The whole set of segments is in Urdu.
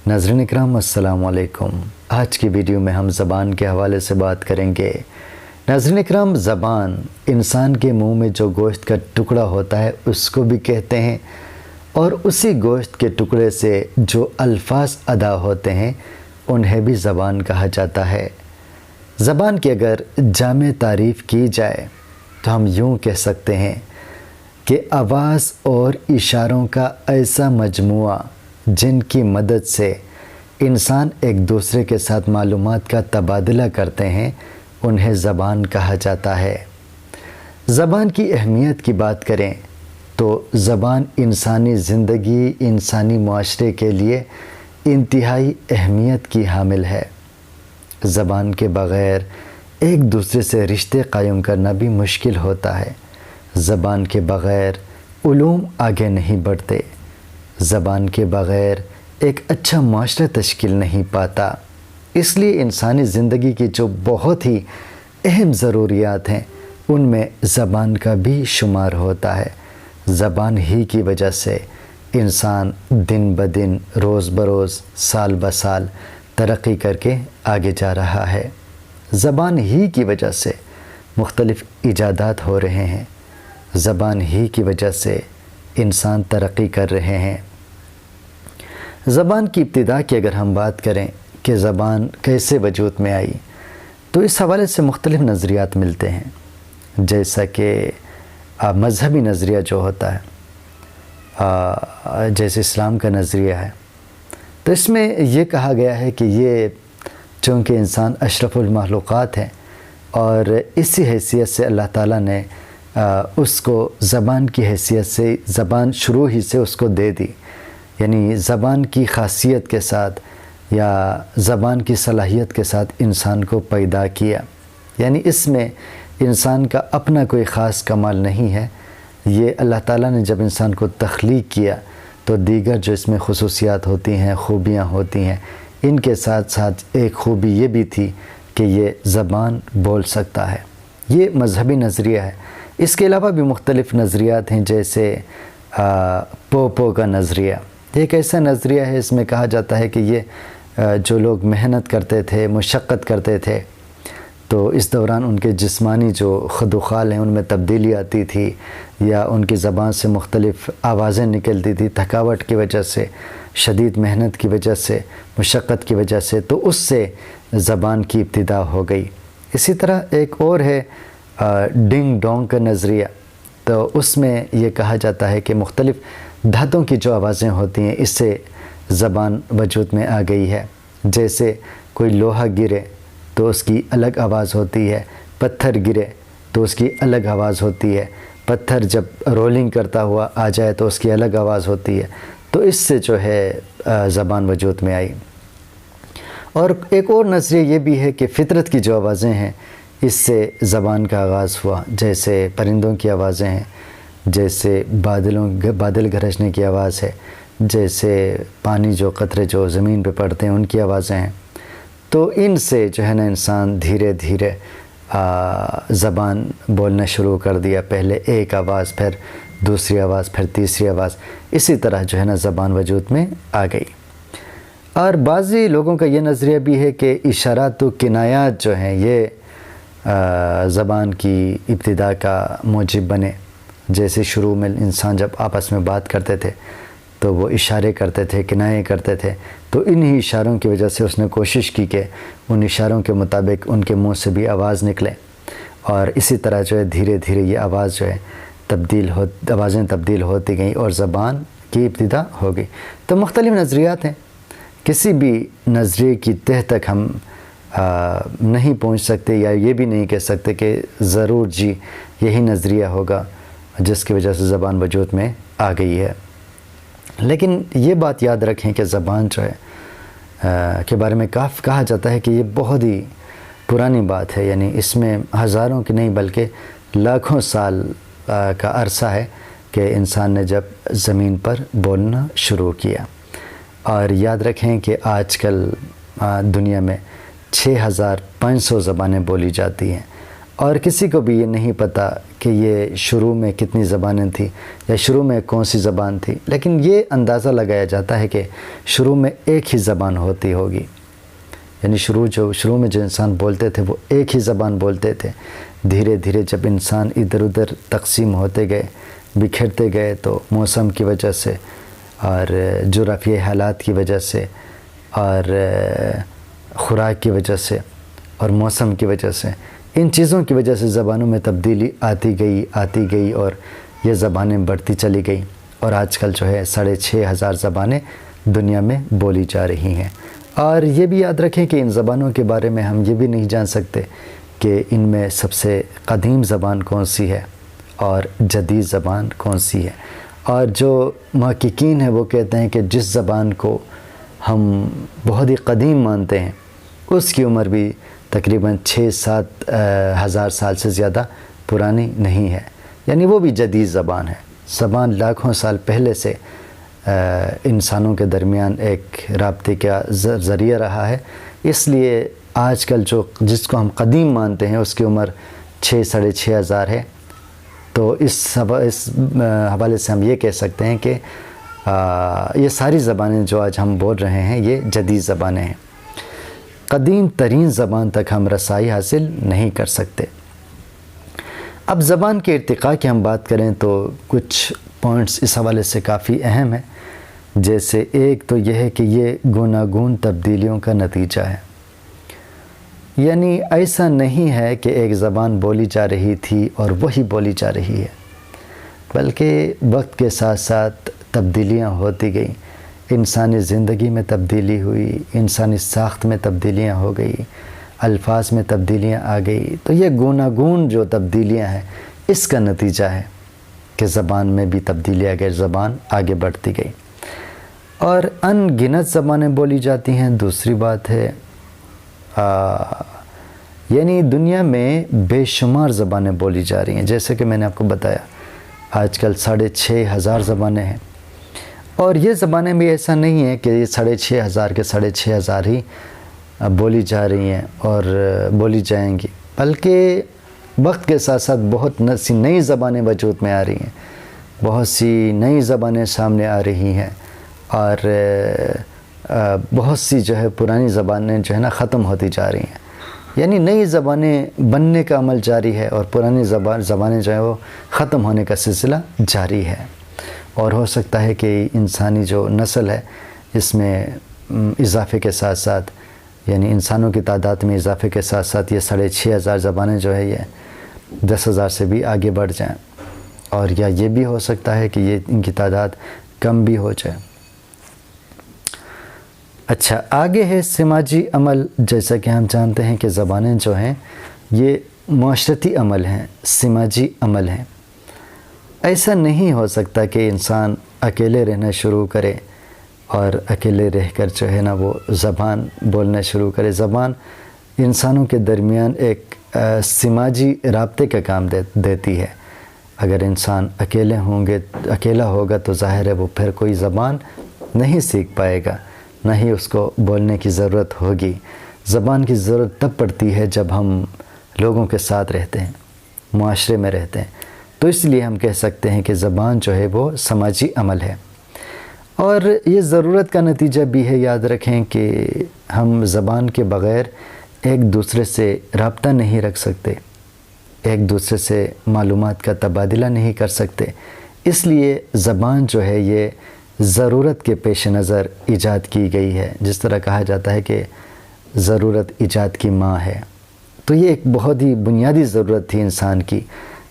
ناظرین اکرام السلام علیکم۔ آج کی ویڈیو میں ہم زبان کے حوالے سے بات کریں گے۔ ناظرین اکرام، زبان انسان کے منہ میں جو گوشت کا ٹکڑا ہوتا ہے اس کو بھی کہتے ہیں، اور اسی گوشت کے ٹکڑے سے جو الفاظ ادا ہوتے ہیں انہیں بھی زبان کہا جاتا ہے۔ زبان کی اگر جامع تعریف کی جائے تو ہم یوں کہہ سکتے ہیں کہ آواز اور اشاروں کا ایسا مجموعہ جن کی مدد سے انسان ایک دوسرے کے ساتھ معلومات کا تبادلہ کرتے ہیں انہیں زبان کہا جاتا ہے۔ زبان کی اہمیت کی بات کریں تو زبان انسانی زندگی، انسانی معاشرے کے لیے انتہائی اہمیت کی حامل ہے۔ زبان کے بغیر ایک دوسرے سے رشتے قائم کرنا بھی مشکل ہوتا ہے۔ زبان کے بغیر علوم آگے نہیں بڑھتے۔ زبان کے بغیر ایک اچھا معاشرہ تشکیل نہیں پاتا۔ اس لیے انسانی زندگی کی جو بہت ہی اہم ضروریات ہیں ان میں زبان کا بھی شمار ہوتا ہے۔ زبان ہی کی وجہ سے انسان دن بدن، روز بروز، سال بسال ترقی کر کے آگے جا رہا ہے۔ زبان ہی کی وجہ سے مختلف ایجادات ہو رہے ہیں۔ زبان ہی کی وجہ سے انسان ترقی کر رہے ہیں۔ زبان کی ابتدا کی اگر ہم بات کریں کہ زبان کیسے وجود میں آئی تو اس حوالے سے مختلف نظریات ملتے ہیں، جیسا کہ مذہبی نظریہ جو ہوتا ہے، جیسے اسلام کا نظریہ ہے، تو اس میں یہ کہا گیا ہے کہ یہ چونکہ انسان اشرف المخلوقات ہے اور اسی حیثیت سے اللہ تعالیٰ نے اس کو زبان کی حیثیت سے، زبان شروع ہی سے اس کو دے دی، یعنی زبان کی خاصیت کے ساتھ یا زبان کی صلاحیت کے ساتھ انسان کو پیدا کیا، یعنی اس میں انسان کا اپنا کوئی خاص کمال نہیں ہے۔ یہ اللہ تعالیٰ نے جب انسان کو تخلیق کیا تو دیگر جو اس میں خصوصیات ہوتی ہیں، خوبیاں ہوتی ہیں، ان کے ساتھ ساتھ ایک خوبی یہ بھی تھی کہ یہ زبان بول سکتا ہے۔ یہ مذہبی نظریہ ہے۔ اس کے علاوہ بھی مختلف نظریات ہیں، جیسے پوپو کا نظریہ۔ یہ ایک ایسا نظریہ ہے، اس میں کہا جاتا ہے کہ یہ جو لوگ محنت کرتے تھے، مشقت کرتے تھے، تو اس دوران ان کے جسمانی جو خد و خال ہیں ان میں تبدیلی آتی تھی، یا ان کی زبان سے مختلف آوازیں نکلتی تھی تھکاوٹ کی وجہ سے، شدید محنت کی وجہ سے، مشقت کی وجہ سے، تو اس سے زبان کی ابتدا ہو گئی۔ اسی طرح ایک اور ہے ڈنگ ڈونگ کا نظریہ، تو اس میں یہ کہا جاتا ہے کہ مختلف دھاتوں کی جو آوازیں ہوتی ہیں اس سے زبان وجود میں آ گئی ہے۔ جیسے کوئی لوہا گرے تو اس کی الگ آواز ہوتی ہے، پتھر گرے تو اس کی الگ آواز ہوتی ہے، پتھر جب رولنگ کرتا ہوا آ جائے تو اس کی الگ آواز ہوتی ہے، تو اس سے جو ہے زبان وجود میں آئی۔ اور ایک اور نظریہ یہ بھی ہے کہ فطرت کی جو آوازیں ہیں اس سے زبان کا آغاز ہوا، جیسے پرندوں کی آوازیں ہیں، جیسے بادل گرجنے کی آواز ہے، جیسے پانی جو قطرے جو زمین پہ پڑتے ہیں ان کی آوازیں ہیں۔ تو ان سے جو ہے نا انسان دھیرے دھیرے زبان بولنا شروع کر دیا، پہلے ایک آواز، پھر دوسری آواز، پھر تیسری آواز، اسی طرح جو ہے نا زبان وجود میں آ گئی۔ اور بعضی لوگوں کا یہ نظریہ بھی ہے کہ اشارات و کنایات جو ہیں یہ زبان کی ابتدا کا موجب بنے۔ جیسے شروع میں انسان جب آپس میں بات کرتے تھے تو وہ اشارے کرتے تھے، کنایے کرتے تھے، تو انہی اشاروں کی وجہ سے اس نے کوشش کی کہ ان اشاروں کے مطابق ان کے منہ سے بھی آواز نکلے، اور اسی طرح جو ہے دھیرے دھیرے یہ آواز جو ہے آوازیں تبدیل ہوتی گئیں اور زبان کی ابتدا ہو گئی۔ تو مختلف نظریات ہیں، کسی بھی نظریے کی تہ تک ہم نہیں پہنچ سکتے، یا یہ بھی نہیں کہہ سکتے کہ ضرور جی یہی نظریہ ہوگا جس کی وجہ سے زبان وجود میں آ گئی ہے۔ لیکن یہ بات یاد رکھیں کہ زبان جو ہے کے بارے میں کہا جاتا ہے کہ یہ بہت ہی پرانی بات ہے، یعنی اس میں ہزاروں کی نہیں بلکہ لاکھوں سال کا عرصہ ہے کہ انسان نے جب زمین پر بولنا شروع کیا۔ اور یاد رکھیں کہ آج کل دنیا میں 6500 زبانیں بولی جاتی ہیں، اور کسی کو بھی یہ نہیں پتہ کہ یہ شروع میں کتنی زبانیں تھیں یا شروع میں کون سی زبان تھی، لیکن یہ اندازہ لگایا جاتا ہے کہ شروع میں ایک ہی زبان ہوتی ہوگی، یعنی شروع میں جو انسان بولتے تھے وہ ایک ہی زبان بولتے تھے۔ دھیرے دھیرے جب انسان ادھر ادھر تقسیم ہوتے گئے، بکھرتے گئے، تو موسم کی وجہ سے اور جغرافیائی حالات کی وجہ سے اور خوراک کی وجہ سے اور موسم کی وجہ سے، ان چیزوں کی وجہ سے زبانوں میں تبدیلی آتی گئی اور یہ زبانیں بڑھتی چلی گئیں، اور آج کل جو ہے 6,500 زبانیں دنیا میں بولی جا رہی ہیں۔ اور یہ بھی یاد رکھیں کہ ان زبانوں کے بارے میں ہم یہ بھی نہیں جان سکتے کہ ان میں سب سے قدیم زبان کون سی ہے اور جدید زبان کون سی ہے۔ اور جو محققین ہیں وہ کہتے ہیں کہ جس زبان کو ہم بہت ہی قدیم مانتے ہیں اس کی عمر بھی تقریباً 6-7 ہزار سال سے زیادہ پرانی نہیں ہے، یعنی وہ بھی جدید زبان ہے۔ زبان لاکھوں سال پہلے سے انسانوں کے درمیان ایک رابطے کا ذریعہ رہا ہے، اس لیے آج کل جس کو ہم قدیم مانتے ہیں اس کی عمر 6-6.5 ہزار ہے۔ تو اس حوالے سے ہم یہ کہہ سکتے ہیں کہ یہ ساری زبانیں جو آج ہم بول رہے ہیں یہ جدید زبانیں ہیں۔ قدیم ترین زبان تک ہم رسائی حاصل نہیں کر سکتے۔ اب زبان کے ارتقاء کی ہم بات کریں تو کچھ پوائنٹس اس حوالے سے کافی اہم ہیں، جیسے ایک تو یہ ہے کہ یہ گوناگون تبدیلیوں کا نتیجہ ہے، یعنی ایسا نہیں ہے کہ ایک زبان بولی جا رہی تھی اور وہی بولی جا رہی ہے، بلکہ وقت کے ساتھ ساتھ تبدیلیاں ہوتی گئیں۔ انسانی زندگی میں تبدیلی ہوئی، انسانی ساخت میں تبدیلیاں ہو گئی، الفاظ میں تبدیلیاں آ گئی، تو یہ گوناگون جو تبدیلیاں ہیں اس کا نتیجہ ہے کہ زبان میں بھی تبدیلی آ گئی، زبان آگے بڑھتی گئی اور ان گنت زبانیں بولی جاتی ہیں۔ دوسری بات ہے یعنی دنیا میں بے شمار زبانیں بولی جا رہی ہیں، جیسے کہ میں نے آپ کو بتایا آج کل 6,500 زبانیں ہیں، اور یہ زبانیں بھی ایسا نہیں ہے کہ یہ 6,500 کے 6,500 ہی بولی جا رہی ہیں اور بولی جائیں گی، بلکہ وقت کے ساتھ ساتھ بہت سی نئی زبانیں وجود میں آ رہی ہیں، بہت سی نئی زبانیں سامنے آ رہی ہیں، اور بہت سی جو ہے پرانی زبانیں جو ہے نا ختم ہوتی جا رہی ہیں، یعنی نئی زبانیں بننے کا عمل جاری ہے اور پرانی زبانیں جو ہے وہ ختم ہونے کا سلسلہ جاری ہے۔ اور ہو سکتا ہے کہ انسانی جو نسل ہے اس میں اضافے کے ساتھ ساتھ، یعنی انسانوں کی تعداد میں اضافے کے ساتھ ساتھ یہ 6,500 زبانیں جو ہے یہ 10,000 سے بھی آگے بڑھ جائیں، اور یا یہ بھی ہو سکتا ہے کہ یہ ان کی تعداد کم بھی ہو جائے۔ اچھا، آگے ہے سماجی عمل۔ جیسا کہ ہم جانتے ہیں کہ زبانیں جو ہیں یہ معاشرتی عمل ہیں، سماجی عمل ہیں۔ ایسا نہیں ہو سکتا کہ انسان اکیلے رہنا شروع کرے اور اکیلے رہ کر جو ہے نا وہ زبان بولنا شروع کرے۔ زبان انسانوں کے درمیان ایک سماجی رابطے کا کام دیتی ہے۔ اگر انسان اکیلا ہوگا تو ظاہر ہے وہ پھر کوئی زبان نہیں سیکھ پائے گا، نہ ہی اس کو بولنے کی ضرورت ہوگی۔ زبان کی ضرورت تب پڑتی ہے جب ہم لوگوں کے ساتھ رہتے ہیں، معاشرے میں رہتے ہیں، تو اس لیے ہم کہہ سکتے ہیں کہ زبان جو ہے وہ سماجی عمل ہے۔ اور یہ ضرورت کا نتیجہ بھی ہے، یاد رکھیں کہ ہم زبان کے بغیر ایک دوسرے سے رابطہ نہیں رکھ سکتے، ایک دوسرے سے معلومات کا تبادلہ نہیں کر سکتے، اس لیے زبان جو ہے یہ ضرورت کے پیش نظر ایجاد کی گئی ہے۔ جس طرح کہا جاتا ہے کہ ضرورت ایجاد کی ماں ہے، تو یہ ایک بہت ہی بنیادی ضرورت تھی انسان کی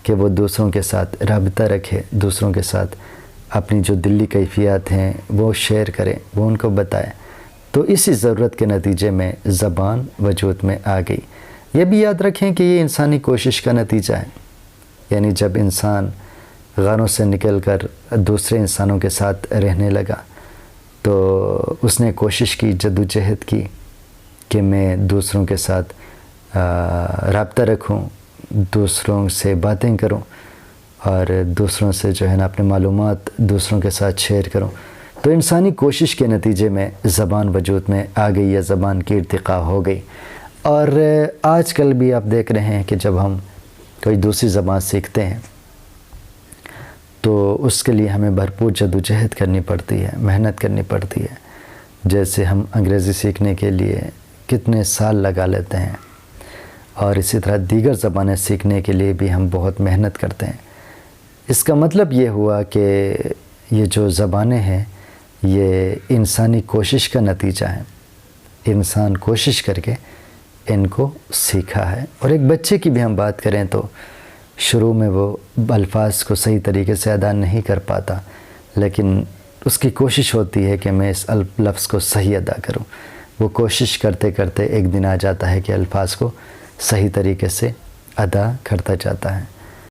کہ وہ دوسروں کے ساتھ رابطہ رکھے، دوسروں کے ساتھ اپنی جو دلی کیفیات ہیں وہ شیئر کرے، وہ ان کو بتائے۔ تو اسی ضرورت کے نتیجے میں زبان وجود میں آ گئی۔ یہ بھی یاد رکھیں کہ یہ انسانی کوشش کا نتیجہ ہے، یعنی جب انسان غاروں سے نکل کر دوسرے انسانوں کے ساتھ رہنے لگا تو اس نے کوشش کی، جدوجہد کی کہ میں دوسروں کے ساتھ رابطہ رکھوں، دوسروں سے باتیں کروں اور دوسروں سے جو ہے نا اپنے معلومات دوسروں کے ساتھ شیئر کروں۔ تو انسانی کوشش کے نتیجے میں زبان وجود میں آ گئی یا زبان کی ارتقاء ہو گئی۔ اور آج کل بھی آپ دیکھ رہے ہیں کہ جب ہم کوئی دوسری زبان سیکھتے ہیں تو اس کے لیے ہمیں بھرپور جدوجہد کرنی پڑتی ہے، محنت کرنی پڑتی ہے۔ جیسے ہم انگریزی سیکھنے کے لیے کتنے سال لگا لیتے ہیں، اور اسی طرح دیگر زبانیں سیکھنے کے لیے بھی ہم بہت محنت کرتے ہیں۔ اس کا مطلب یہ ہوا کہ یہ جو زبانیں ہیں یہ انسانی کوشش کا نتیجہ ہے، انسان کوشش کر کے ان کو سیکھا ہے۔ اور ایک بچے کی بھی ہم بات کریں تو شروع میں وہ الفاظ کو صحیح طریقے سے ادا نہیں کر پاتا، لیکن اس کی کوشش ہوتی ہے کہ میں اس لفظ کو صحیح ادا کروں۔ وہ کوشش کرتے کرتے ایک دن آ جاتا ہے کہ الفاظ کو صحیح طریقے سے ادا کرتا جاتا ہے۔